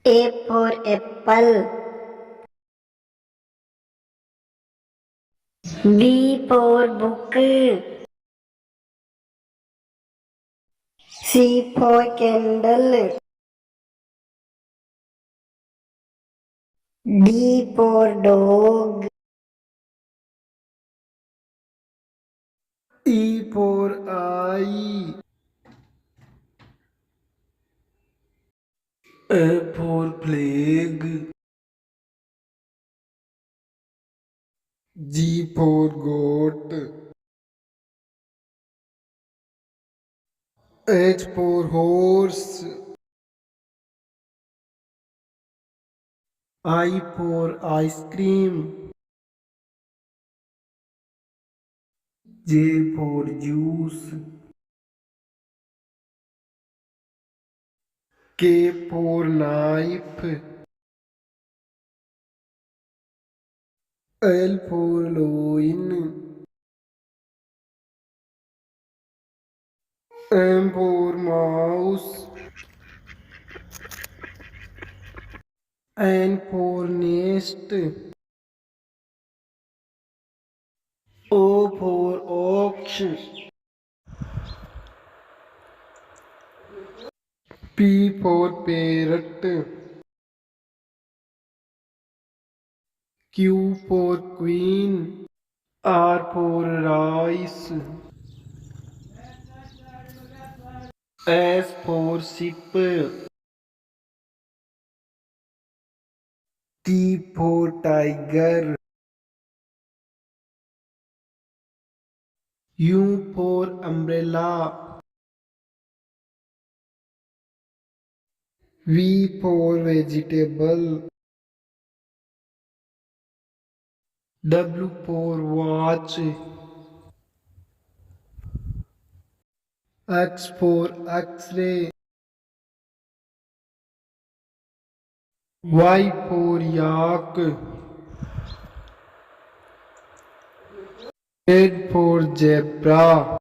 A for apple. B for book. C for candle. D for dog. E for eye. F for plague. G for goat. H for horse. I for ice cream. J for juice. K for knife. L for loin. M for mouse. N for nest. O for ox. P for parrot. Q for queen. R for rice. S for ship. T for tiger. U for umbrella. V for vegetable. W for watch. X for X-ray. Y for yak. Z for zebra.